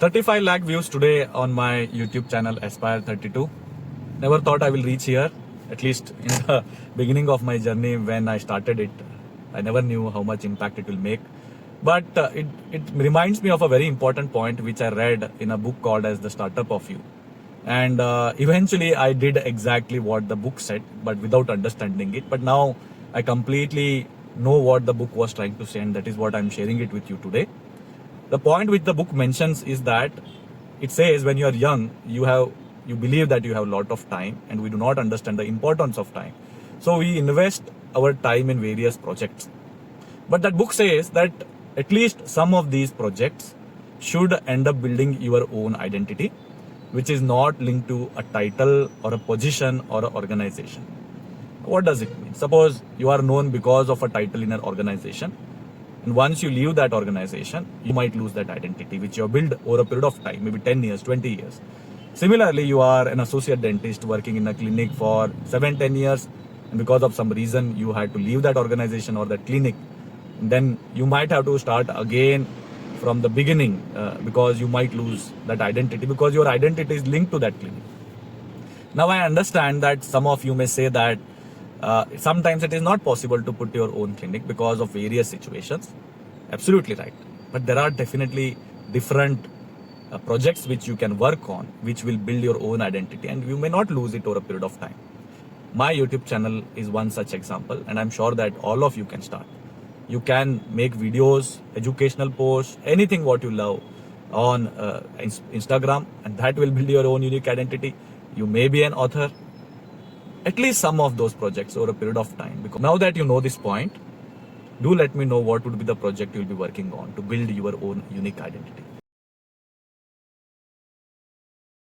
35 lakh views today on my YouTube channel Aspire 32. Never thought I will reach here, at least in the beginning of my journey when I started it. I never knew how much impact it will make. But it reminds me of a very important point which I read in a book called as The Startup of You. And eventually I did exactly what the book said, but without understanding it. But now I completely know what the book was trying to say, and that is what I'm sharing it with you today. The point which the book mentions is that it says when you are young, you believe that you have a lot of time, and we do not understand the importance of time. So we invest our time in various projects. But that book says that at least some of these projects should end up building your own identity, which is not linked to a title or a position or an organization. What does it mean? Suppose you are known because of a title in an organization, and once you leave that organization, you might lose that identity, which you have built over a period of time, maybe 10 years, 20 years. Similarly, you are an associate dentist working in a clinic for 7-10 years, and because of some reason, you had to leave that organization or that clinic. Then you might have to start again from the beginning because you might lose that identity because your identity is linked to that clinic. Now, I understand that some of you may say that sometimes it is not possible to put your own clinic because of various situations. Absolutely right. But there are definitely different projects which you can work on, which will build your own identity, and you may not lose it over a period of time. My YouTube channel is one such example, and I'm sure that all of you can start. You can make videos, educational posts, anything what you love on Instagram, and that will build your own unique identity. You may be an author. At least some of those projects over a period of time. Because now that you know this point, do let me know what would be the project you'll be working on to build your own unique identity.